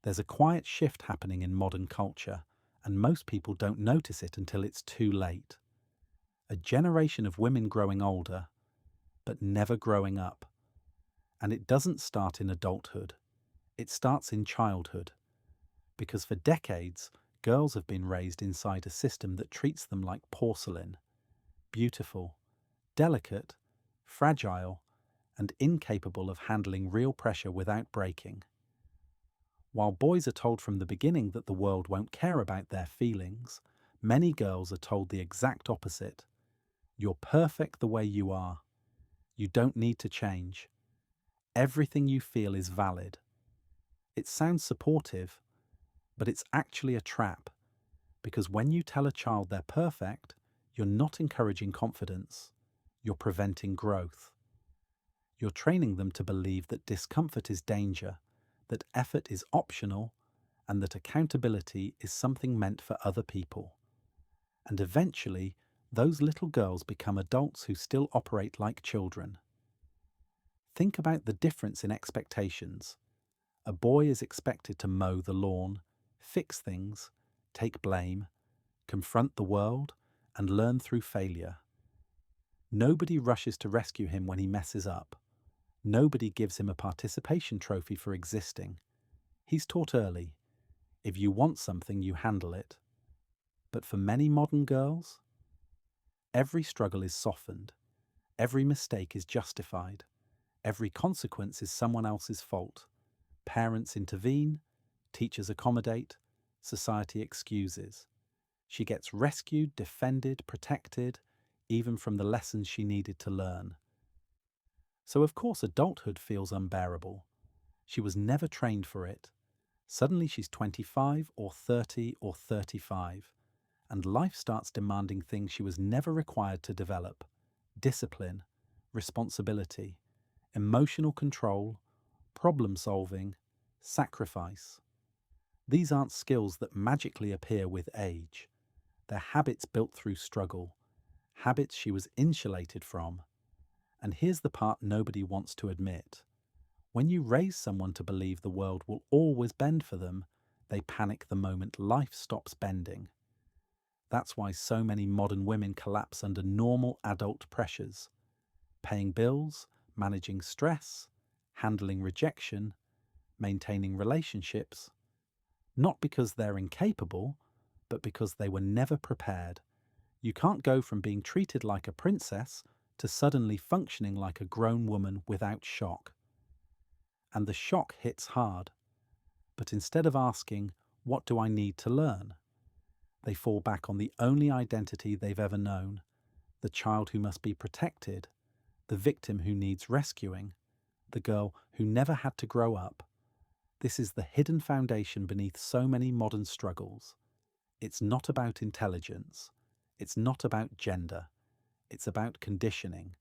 There's a quiet shift happening in modern culture, and most people don't notice it until it's too late. A generation of women growing older, but never growing up. And it doesn't start in adulthood. It starts in childhood. Because for decades, girls have been raised inside a system that treats them like porcelain, beautiful, delicate, fragile, and incapable of handling real pressure without breaking. While boys are told from the beginning that the world won't care about their feelings, many girls are told the exact opposite. You're perfect the way you are. You don't need to change. Everything you feel is valid. It sounds supportive, but it's actually a trap, because when you tell a child they're perfect, you're not encouraging confidence. You're preventing growth. You're training them to believe that discomfort is danger, that effort is optional, and that accountability is something meant for other people. And eventually, those little girls become adults who still operate like children. Think about the difference in expectations. A boy is expected to mow the lawn, fix things, take blame, confront the world, and learn through failure. Nobody rushes to rescue him when he messes up. Nobody gives him a participation trophy for existing. He's taught early. If you want something, you handle it. But for many modern girls, every struggle is softened. Every mistake is justified. Every consequence is someone else's fault. Parents intervene, teachers accommodate, society excuses. She gets rescued, defended, protected, even from the lessons she needed to learn. So of course adulthood feels unbearable. She was never trained for it. Suddenly she's 25 or 30 or 35, and life starts demanding things she was never required to develop: discipline, responsibility, emotional control, problem solving, sacrifice. These aren't skills that magically appear with age. They're habits built through struggle, habits she was insulated from. And here's the part nobody wants to admit. When you raise someone to believe the world will always bend for them, they panic the moment life stops bending. That's why so many modern women collapse under normal adult pressures: paying bills, managing stress, handling rejection, maintaining relationships. Not because they're incapable, but because they were never prepared. You can't go from being treated like a princess to suddenly functioning like a grown woman without shock. And the shock hits hard. But instead of asking, "What do I need to learn?" they fall back on the only identity they've ever known: the child who must be protected, the victim who needs rescuing, the girl who never had to grow up. This is the hidden foundation beneath so many modern struggles. It's not about intelligence. It's not about gender. It's about conditioning.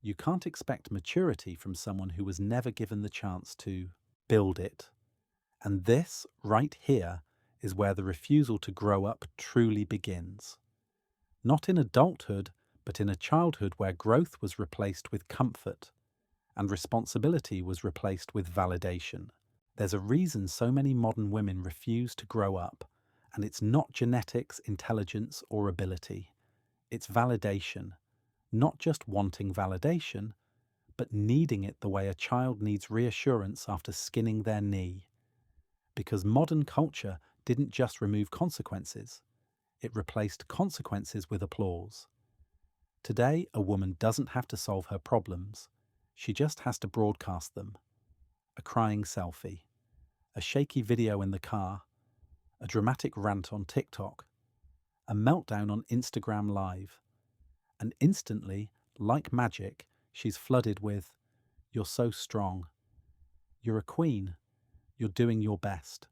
You can't expect maturity from someone who was never given the chance to build it. And this, right here, is where the refusal to grow up truly begins. Not in adulthood, but in a childhood where growth was replaced with comfort, and responsibility was replaced with validation. There's a reason so many modern women refuse to grow up, and it's not genetics, intelligence, or ability. It's validation. Not just wanting validation, but needing it the way a child needs reassurance after skinning their knee. Because modern culture didn't just remove consequences, it replaced consequences with applause. Today, a woman doesn't have to solve her problems. She just has to broadcast them. A crying selfie, a shaky video in the car, a dramatic rant on TikTok, a meltdown on Instagram Live. And instantly, like magic, she's flooded with, "You're so strong. You're a queen. You're doing your best.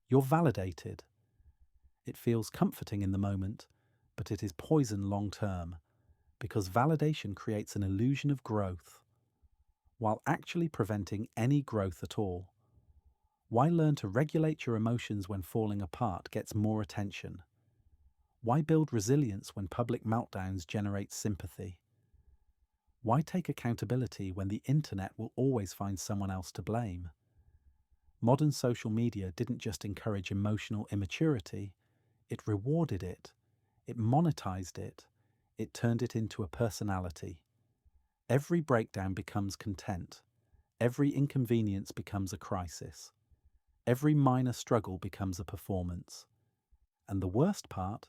You're validated." It feels comforting in the moment, but it is poison long term, because validation creates an illusion of growth, while actually preventing any growth at all. Why learn to regulate your emotions when falling apart gets more attention? Why build resilience when public meltdowns generate sympathy? Why take accountability when the internet will always find someone else to blame? Modern social media didn't just encourage emotional immaturity, it rewarded it, it monetized it, it turned it into a personality. Every breakdown becomes content, every inconvenience becomes a crisis, every minor struggle becomes a performance. And the worst part,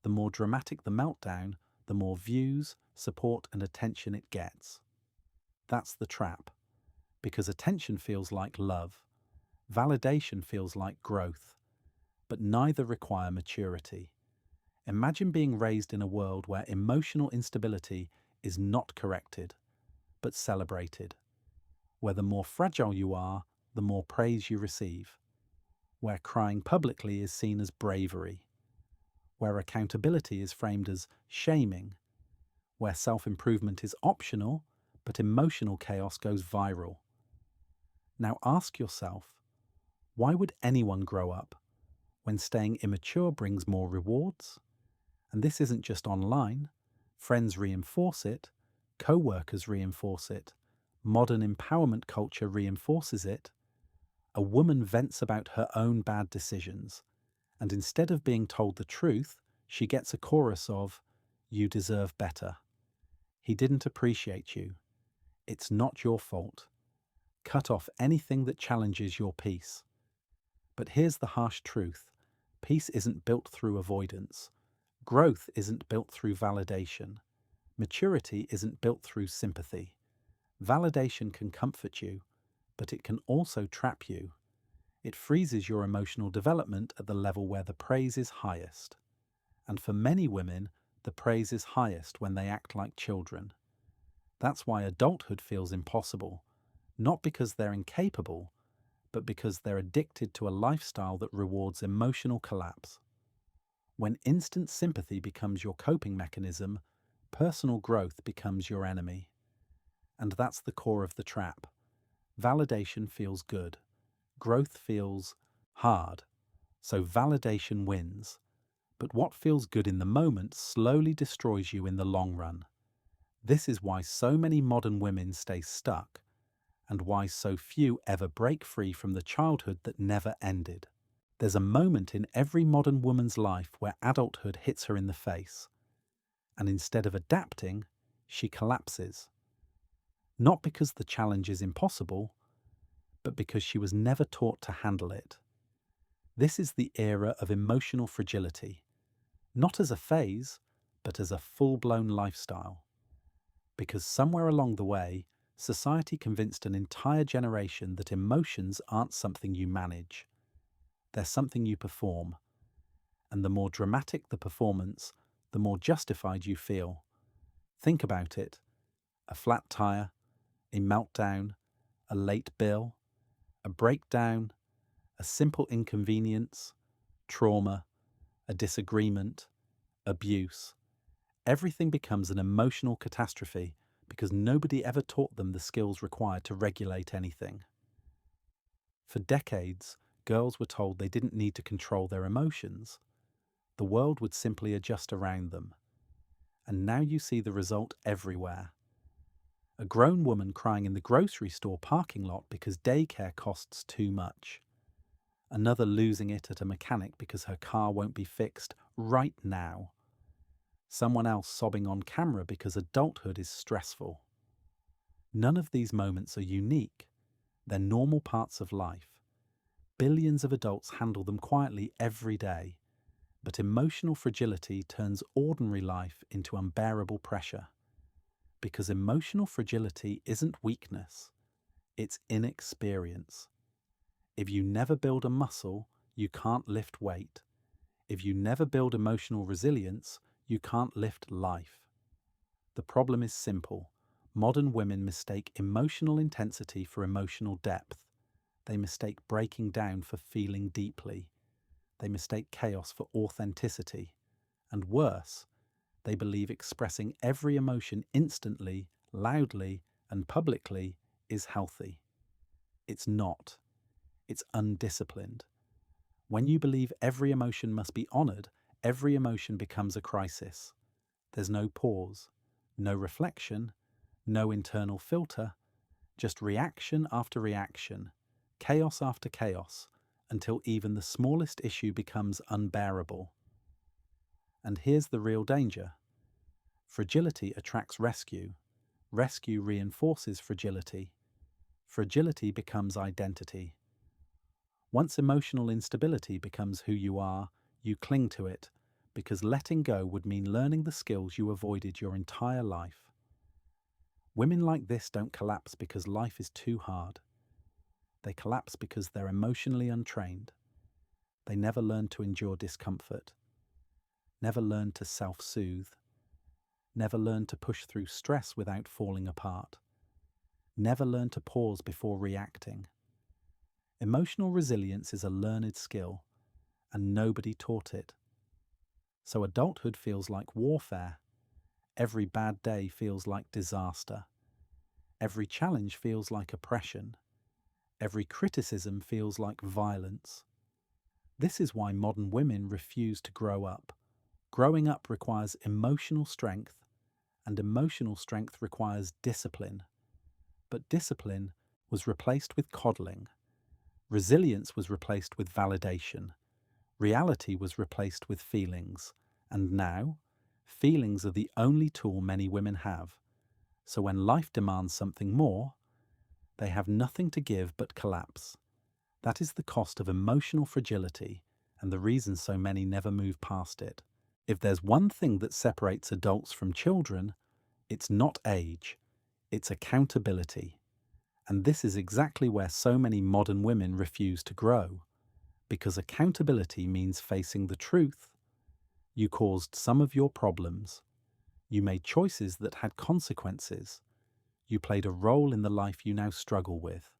the more dramatic the meltdown, the more views, support, and attention it gets. That's the trap, because attention feels like love, validation feels like growth, but neither require maturity. Imagine being raised in a world where emotional instability is not corrected, but celebrated, where the more fragile you are, the more praise you receive, where crying publicly is seen as bravery, where accountability is framed as shaming, where self-improvement is optional, but emotional chaos goes viral. Now ask yourself, why would anyone grow up when staying immature brings more rewards? And this isn't just online. Friends reinforce it, co-workers reinforce it, modern empowerment culture reinforces it. A woman vents about her own bad decisions, and instead of being told the truth, she gets a chorus of, "You deserve better. He didn't appreciate you. It's not your fault. Cut off anything that challenges your peace." But here's the harsh truth. Peace isn't built through avoidance. Growth isn't built through validation. Maturity isn't built through sympathy. Validation can comfort you, but it can also trap you. It freezes your emotional development at the level where the praise is highest. And for many women, the praise is highest when they act like children. That's why adulthood feels impossible, not because they're incapable, but because they're addicted to a lifestyle that rewards emotional collapse. When instant sympathy becomes your coping mechanism, personal growth becomes your enemy. And that's the core of the trap. Validation feels good. Growth feels hard. So validation wins. But what feels good in the moment slowly destroys you in the long run. This is why so many modern women stay stuck, and why so few ever break free from the childhood that never ended. There's a moment in every modern woman's life where adulthood hits her in the face, and instead of adapting, she collapses. Not because the challenge is impossible, but because she was never taught to handle it. This is the era of emotional fragility, not as a phase, but as a full-blown lifestyle. Because somewhere along the way, society convinced an entire generation that emotions aren't something you manage. They're something you perform. And the more dramatic the performance, the more justified you feel. Think about it. A flat tire, a meltdown, a late bill, a breakdown, a simple inconvenience, trauma, a disagreement, abuse. Everything becomes an emotional catastrophe because nobody ever taught them the skills required to regulate anything. For decades, girls were told they didn't need to control their emotions. The world would simply adjust around them. And now you see the result everywhere. A grown woman crying in the grocery store parking lot because daycare costs too much. Another losing it at a mechanic because her car won't be fixed right now. Someone else sobbing on camera because adulthood is stressful. None of these moments are unique. They're normal parts of life. Billions of adults handle them quietly every day. But emotional fragility turns ordinary life into unbearable pressure. Because emotional fragility isn't weakness, it's inexperience. If you never build a muscle, you can't lift weight. If you never build emotional resilience, you can't lift life. The problem is simple. Modern women mistake emotional intensity for emotional depth. They mistake breaking down for feeling deeply. They mistake chaos for authenticity. And worse, they believe expressing every emotion instantly, loudly, and publicly is healthy. It's not. It's undisciplined. When you believe every emotion must be honored, every emotion becomes a crisis. There's no pause, no reflection, no internal filter, just reaction after reaction, chaos after chaos, until even the smallest issue becomes unbearable. And here's the real danger. Fragility attracts rescue. Rescue reinforces fragility. Fragility becomes identity. Once emotional instability becomes who you are, you cling to it, because letting go would mean learning the skills you avoided your entire life. Women like this don't collapse because life is too hard. They collapse because they're emotionally untrained. They never learn to endure discomfort, never learn to self-soothe, never learn to push through stress without falling apart, never learn to pause before reacting. Emotional resilience is a learned skill, and nobody taught it. So adulthood feels like warfare. Every bad day feels like disaster. Every challenge feels like oppression. Every criticism feels like violence. This is why modern women refuse to grow up. Growing up requires emotional strength, and emotional strength requires discipline. But discipline was replaced with coddling. Resilience was replaced with validation. Reality was replaced with feelings. And now, feelings are the only tool many women have. So when life demands something more, they have nothing to give but collapse. That is the cost of emotional fragility, and the reason so many never move past it. If there's one thing that separates adults from children, it's not age, it's accountability. And this is exactly where so many modern women refuse to grow, because accountability means facing the truth. You caused some of your problems. You made choices that had consequences. You played a role in the life you now struggle with.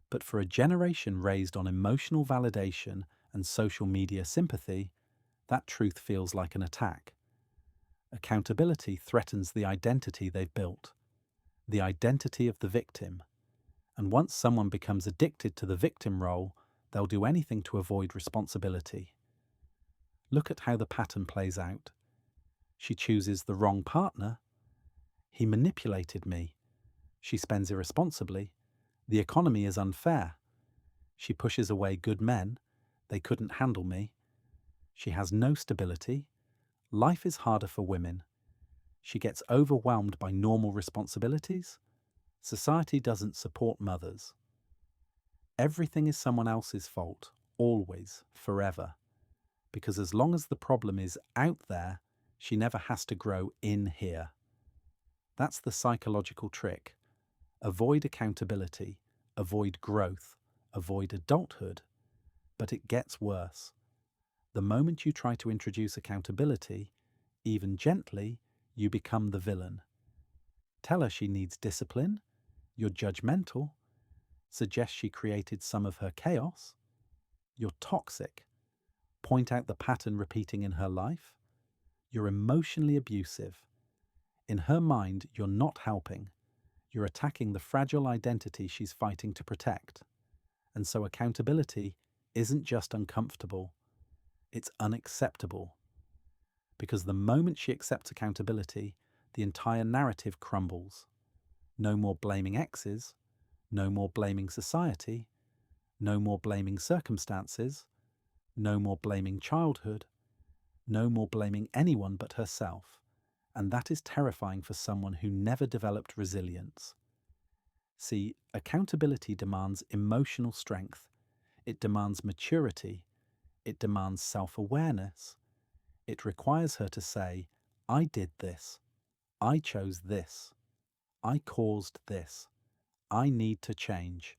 But for a generation raised on emotional validation and social media sympathy, that truth feels like an attack. Accountability threatens the identity they've built, the identity of the victim. And once someone becomes addicted to the victim role, they'll do anything to avoid responsibility. Look at how the pattern plays out. She chooses the wrong partner. He manipulated me. She spends irresponsibly. The economy is unfair. She pushes away good men. They couldn't handle me. She has no stability. Life is harder for women. She gets overwhelmed by normal responsibilities. Society doesn't support mothers. Everything is someone else's fault, always, forever. Because as long as the problem is out there, she never has to grow in here. That's the psychological trick. Avoid accountability, avoid growth, avoid adulthood. But it gets worse. The moment you try to introduce accountability, even gently, you become the villain. Tell her she needs discipline. You're judgmental. Suggest she created some of her chaos. You're toxic. Point out the pattern repeating in her life. You're emotionally abusive. In her mind, you're not helping. You're attacking the fragile identity she's fighting to protect. And so accountability isn't just uncomfortable, it's unacceptable. Because the moment she accepts accountability, the entire narrative crumbles. No more blaming exes, no more blaming society, no more blaming circumstances, no more blaming childhood, no more blaming anyone but herself. And that is terrifying for someone who never developed resilience. See, accountability demands emotional strength. It demands maturity. It demands self-awareness. It requires her to say, I did this. I chose this. I caused this. I need to change.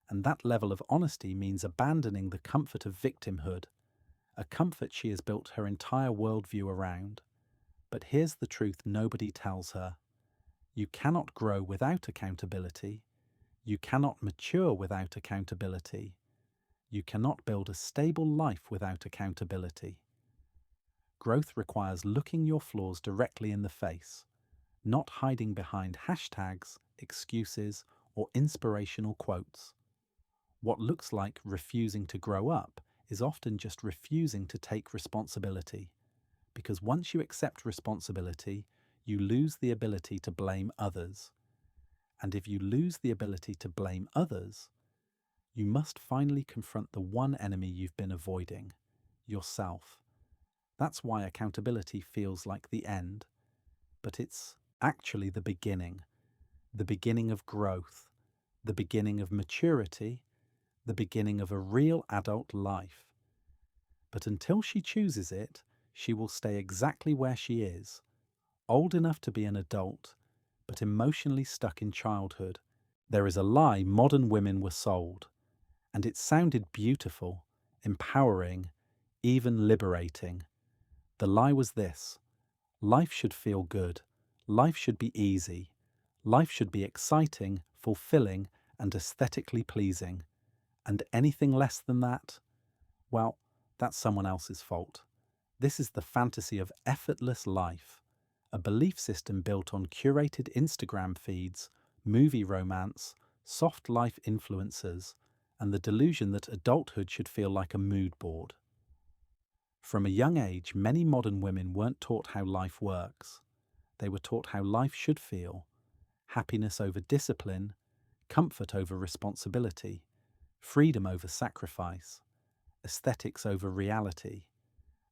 And that level of honesty means abandoning the comfort of victimhood, a comfort she has built her entire worldview around. But here's the truth nobody tells her. You cannot grow without accountability. You cannot mature without accountability. You cannot build a stable life without accountability. Growth requires looking your flaws directly in the face, not hiding behind hashtags, excuses, or inspirational quotes. What looks like refusing to grow up is often just refusing to take responsibility. Because once you accept responsibility, you lose the ability to blame others. And if you lose the ability to blame others, You must finally confront the one enemy you've been avoiding, yourself. That's why accountability feels like the end, but it's actually the beginning of growth, the beginning of maturity, the beginning of a real adult life. But until she chooses it, she will stay exactly where she is, old enough to be an adult, but emotionally stuck in childhood. There is a lie modern women were sold, and it sounded beautiful, empowering, even liberating. The lie was this: life should feel good, life should be easy, life should be exciting, fulfilling, and aesthetically pleasing. And anything less than that, well, that's someone else's fault. This is the fantasy of effortless life, a belief system built on curated Instagram feeds, movie romance, soft life influencers, and the delusion that adulthood should feel like a mood board. From a young age, many modern women weren't taught how life works. They were taught how life should feel: happiness over discipline, comfort over responsibility, freedom over sacrifice, aesthetics over reality.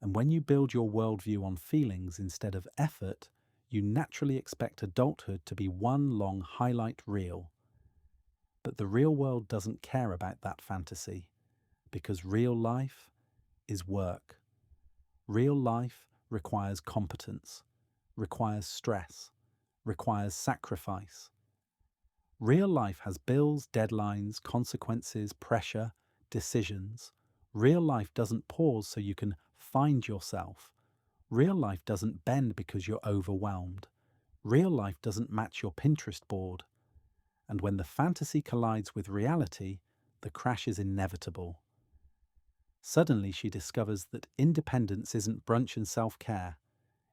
And when you build your worldview on feelings instead of effort, you naturally expect adulthood to be one long highlight reel. But the real world doesn't care about that fantasy, because real life is work. Real life requires competence, requires stress, requires sacrifice. Real life has bills, deadlines, consequences, pressure, decisions. Real life doesn't pause so you can find yourself. Real life doesn't bend because you're overwhelmed. Real life doesn't match your Pinterest board. And when the fantasy collides with reality, the crash is inevitable. Suddenly she discovers that independence isn't brunch and self-care.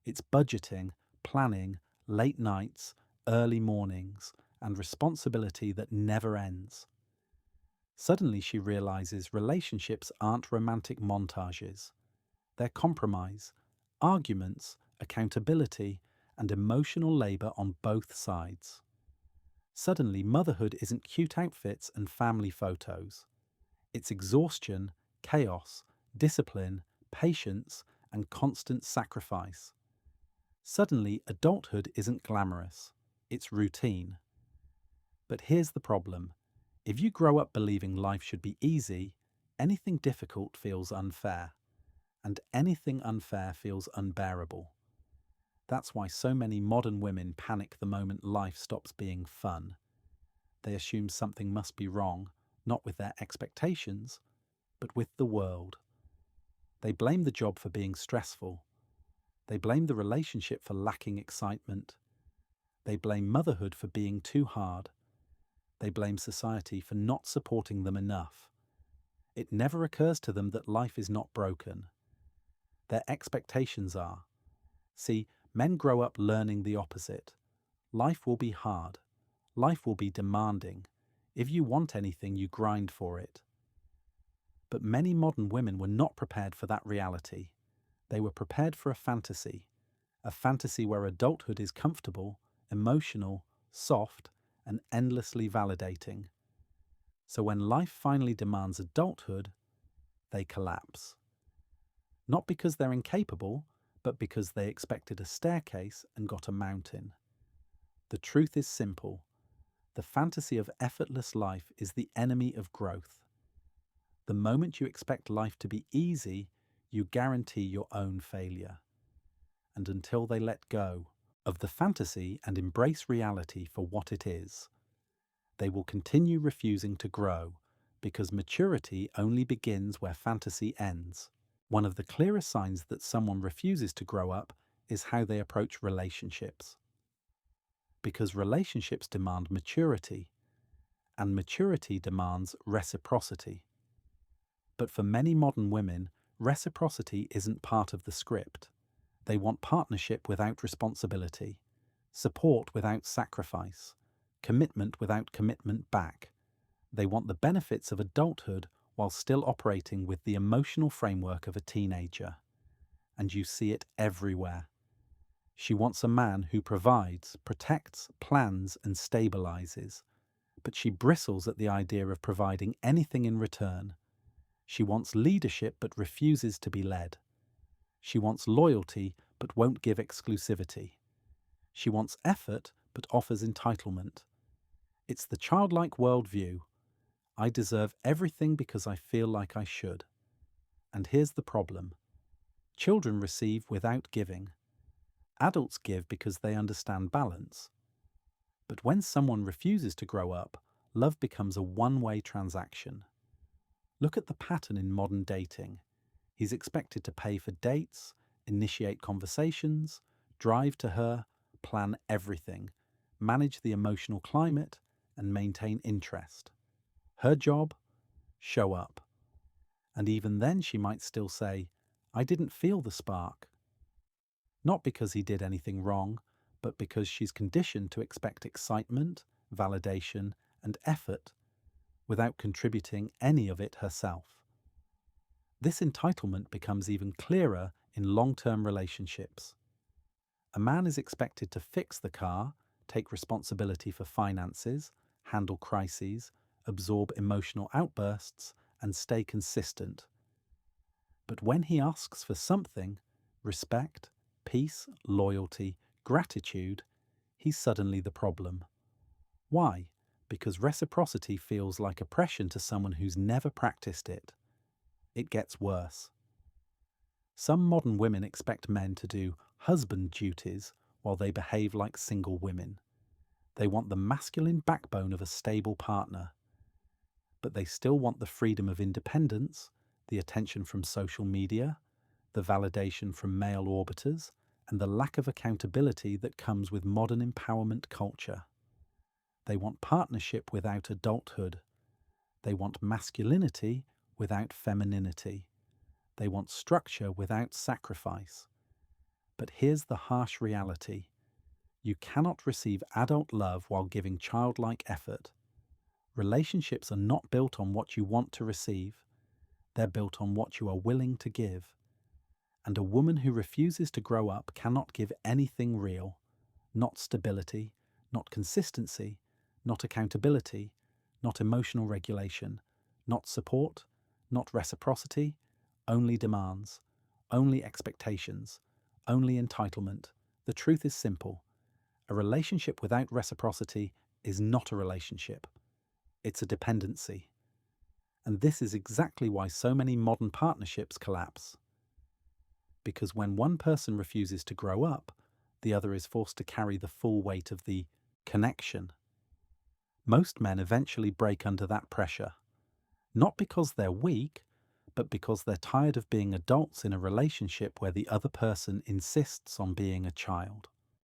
It's budgeting, planning, late nights, early mornings, and responsibility that never ends. Suddenly she realizes relationships aren't romantic montages. They're compromise, arguments, accountability, and emotional labor on both sides. Suddenly motherhood isn't cute outfits and family photos. It's exhaustion, chaos, discipline, patience, and constant sacrifice. Suddenly adulthood isn't glamorous. It's routine. But here's the problem. If you grow up believing life should be easy, anything difficult feels unfair, and anything unfair feels unbearable. That's why so many modern women panic the moment life stops being fun. They assume something must be wrong, not with their expectations, but with the world. They blame the job for being stressful. They blame the relationship for lacking excitement. They blame motherhood for being too hard. They blame society for not supporting them enough. It never occurs to them that life is not broken. Their expectations are. See, men grow up learning the opposite. Life will be hard. Life will be demanding. If you want anything, you grind for it. But many modern women were not prepared for that reality. They were prepared for a fantasy where adulthood is comfortable, emotional, soft, and endlessly validating. So when life finally demands adulthood, they collapse. Not because they're incapable, but because they expected a staircase and got a mountain. The truth is simple. The fantasy of effortless life is the enemy of growth. The moment you expect life to be easy, you guarantee your own failure. And until they let go of the fantasy and embrace reality for what it is, they will continue refusing to grow, because maturity only begins where fantasy ends. One of the clearest signs that someone refuses to grow up is how they approach relationships. Because relationships demand maturity, and maturity demands reciprocity. But for many modern women, reciprocity isn't part of the script. They want partnership without responsibility, support without sacrifice, commitment without commitment back. They want the benefits of adulthood while still operating with the emotional framework of a teenager. And you see it everywhere. She wants a man who provides, protects, plans, and stabilizes. but she bristles at the idea of providing anything in return. She wants leadership but refuses to be led. She wants loyalty but won't give exclusivity. She wants effort but offers entitlement. It's the childlike worldview. I deserve everything because I feel like I should. And here's the problem. Children receive without giving. Adults give because they understand balance. But when someone refuses to grow up, love becomes a one-way transaction. Look at the pattern in modern dating. He's expected to pay for dates, initiate conversations, drive to her, plan everything, manage the emotional climate, and maintain interest. Her job? Show up. And even then she might still say, I didn't feel the spark. Not because he did anything wrong, but because she's conditioned to expect excitement, validation, and effort without contributing any of it herself. This entitlement becomes even clearer in long-term relationships. A man is expected to fix the car, take responsibility for finances, handle crises, absorb emotional outbursts, and stay consistent. But when he asks for something, respect, peace, loyalty, gratitude, he's suddenly the problem. Why? Because reciprocity feels like oppression to someone who's never practiced it. It gets worse. Some modern women expect men to do husband duties while they behave like single women. They want the masculine backbone of a stable partner. But they still want the freedom of independence, the attention from social media, the validation from male orbiters, and the lack of accountability that comes with modern empowerment culture. They want partnership without adulthood. They want masculinity without femininity. They want structure without sacrifice. But here's the harsh reality. You cannot receive adult love while giving childlike effort. Relationships are not built on what you want to receive. They're built on what you are willing to give. And a woman who refuses to grow up cannot give anything real. Not stability, not consistency, not accountability, not emotional regulation, not support, not reciprocity, only demands, only expectations, only entitlement. The truth is simple. A relationship without reciprocity is not a relationship. It's a dependency. And this is exactly why so many modern partnerships collapse. Because when one person refuses to grow up, the other is forced to carry the full weight of the connection. Most men eventually break under that pressure, not because they're weak, but because they're tired of being adults in a relationship where the other person insists on being a child.